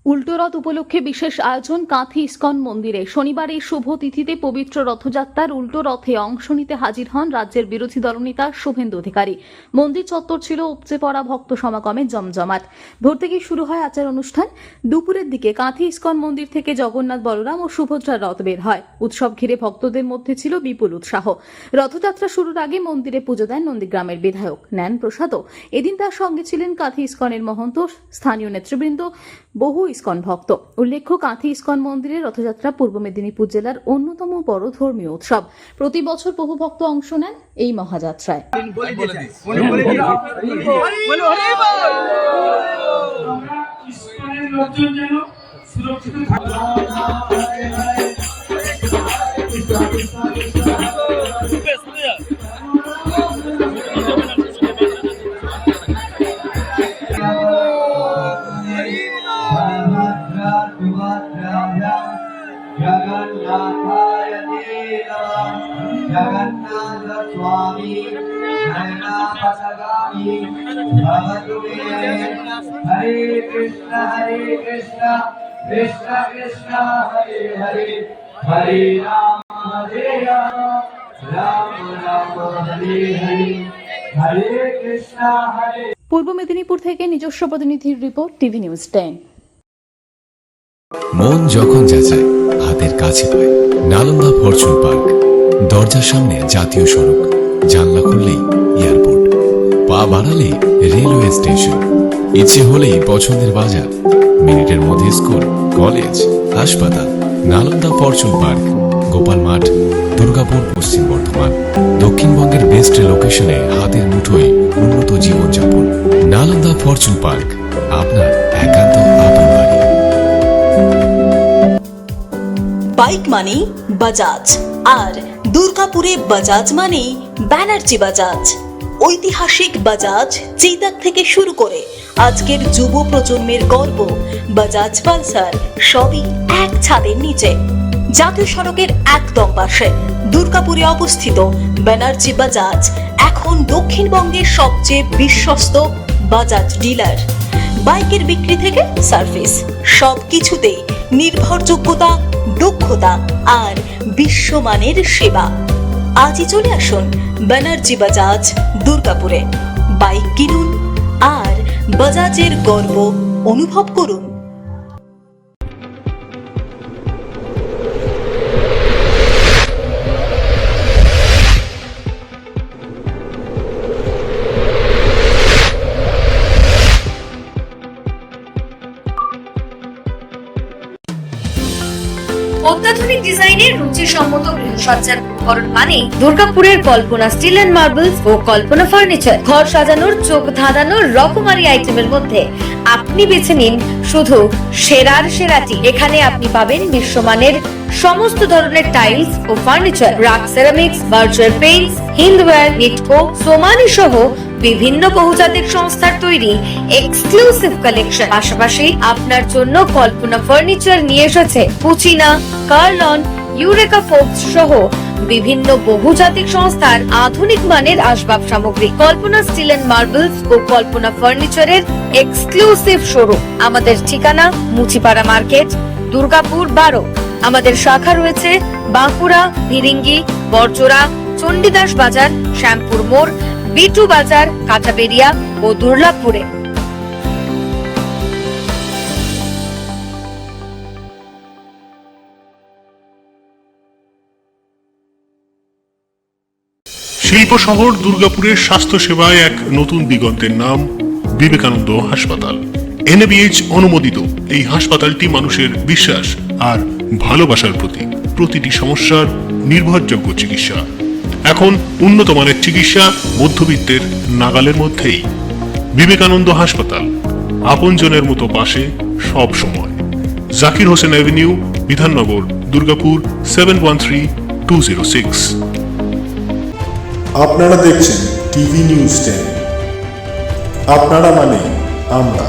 উল্টো রথ উপলক্ষে বিশেষ আয়োজন কাঁথি ইস্কন মন্দিরে। শনিবার এই শুভ তিথিতে পবিত্র রথযাত্রার উল্টো রথে অংশ নিতে হাজির হন রাজ্যের বিরোধী দলনেতা শুভেন্দু অধিকারী। মন্দির চত্বর ছিল উপচে পড়া ভক্ত সমাগমে জমজমাট। ভোর থেকেই শুরু হয় আচার অনুষ্ঠান। দুপুরের দিকে কাঁথি ইস্কন মন্দির থেকে জগন্নাথ, বলরাম ও সুভদ্রার রথ বের হয়। উৎসব ঘিরে ভক্তদের মধ্যে ছিল বিপুল উৎসাহ। রথযাত্রা শুরুর আগে মন্দিরে পুজো দেন নন্দীগ্রামের বিধায়ক, নেন প্রসাদও। এদিন তার সঙ্গে ছিলেন কাঁথি ইস্কনের মহন্ত, স্থানীয় নেতৃবৃন্দ, বহু ইস্কন ভক্ত। উল্লেখ্য, কাঁথি ইস্কন মন্দিরের রথযাত্রা পূর্ব মেদিনীপুর জেলার অন্যতম বড় ধর্মীয় উৎসব। প্রতি বছর বহু ভক্ত অংশ নেন এই মহাযাত্রায়। जगन्नाथाय जगन्नाथ स्वामी नयनापसगामी भवतु मे। हरे कृष्ण कृष्ण कृष्ण हरे हरे, हरे राम राम राम हरे हरे, हरे कृष्ण हरे। পূর্ব মেদিনীপুর থেকে নিজস্ব প্রতিনিধির রিপোর্ট, টিভি নিউজ 10। মন যখন যাচায় হাতের কাছে পায় নালন্দা ফরচুন পার্ক। দরজার সামনে জাতীয় সড়ক, জানলা খুললেই এয়ারপোর্ট, পা বাড়ালে রেলওয়ে স্টেশন, ইচ্ছে হলেই পছন্দের বাজার, মিনিটের মধ্যে স্কুল, কলেজ, হাসপাতাল। নালন্দা ফরচুন পার্ক, গোপাল মাঠ, দুর্গাপুর, পশ্চিম বর্ধমান। দক্ষিণবঙ্গের বেস্ট লোকেশনে হাতের মুঠোয় উন্নত জীবনযাপন। নালন্দা ফরচুন পার্ক, আপনার একান্ত আপন বাড়ি। বাইক মানে বাজাজ, আর দুর্গাপুরে বাজাজ মানে ব্যানার্জি বাজাজ। ঐতিহাসিক বাজাজ চেতক থেকে শুরু করে আজকের যুব প্রজন্মের গর্ব বাজাজ পালসার, সবই এক ছাদের নিচে। জাতীয় সড়কের একদম পাশে দুর্গাপুরে অবস্থিত ব্যানার্জি বাজাজ এখন দক্ষিণবঙ্গের সবচেয়ে বিশ্বস্ত বাজাজ ডিলার। বাইকের বিক্রি থেকে সার্ভিস, সবকিছুতে নির্ভরযোগ্যতা, দক্ষতা আর বিশ্বমানের সেবা। আজই চলে আসুন ব্যানার্জি বাজাজ দুর্গাপুরে। বাইক কিনুন আর বাজাজের গর্ব অনুভব করুন। অত্যাধুনিক ডিজাইনের রুচিসম্মত গৃহসজ্জার উপকরণ মানে দুর্গাপুরের কল্পনা স্টিল এন্ড মার্বেলস ও কল্পনা ফার্নিচার। ঘর সাজানোর, চোখ ধাঁধানোর রকমারি আইটেমের মধ্যে আপনি বেছে নিন শুধু সেরার সেরাটি। এখানে আপনি পাবেন বিশ্বমানের সমস্ত ধরনের টাইলস ও furniture, RAK ceramics, virtual paints, Hindware, Nitco, Somany সহ বিভিন্ন বহুজাতিক সংস্থার তৈরি এক্সক্লুসিভ কালেকশন। পাশাপাশি আপনার জন্য কল্পনা ফার্নিচার নিয়ে এসেছে পুচিনা, কার্লন, ইউরেকা ফোর্বস সহ বিভিন্ন বহুজাতিক সংস্থার আধুনিক মানের আসবাব সামগ্রী। কল্পনা স্টিল এন্ড মার্বেলস ও কল্পনা ফার্নিচারের এক্সক্লুসিভ শোরুম। আমাদের ঠিকানা মুচিপাড়া মার্কেট, দুর্গাপুর 12। আমাদের শাখা রয়েছে বাঁকুড়া, ভিরিঙ্গি, বড়জোড়া, চণ্ডীদাস বাজার, শ্যামপুর মোড়, বিটু বাজার, কাঁচাবেড়িয়া ও দুর্লাভপুরে। শিল্প শহর দুর্গাপুরের স্বাস্থ্য সেবায় এক নতুন দিগন্তের নাম বিবেকানন্দ হাসপাতাল। NABH অনুমোদিত এই হাসপাতালটি মানুষের বিশ্বাস আর ভালোবাসার প্রতীক। প্রতিটি সমস্যার নির্ভরযোগ্য চিকিৎসা। এখন উন্নত মানের চিকিৎসা মধ্যবিত্তের নাগালের মধ্যেই। বিবেকানন্দ হাসপাতাল, আপনজনের মতো পাশে সব সময়। জাকির হোসেন অ্যাভিনিউ, বিধাননগর, দুর্গাপুর 713206। আপনারা দেখছেন টিভি নিউজ 10। আপনারা মানে আমরা।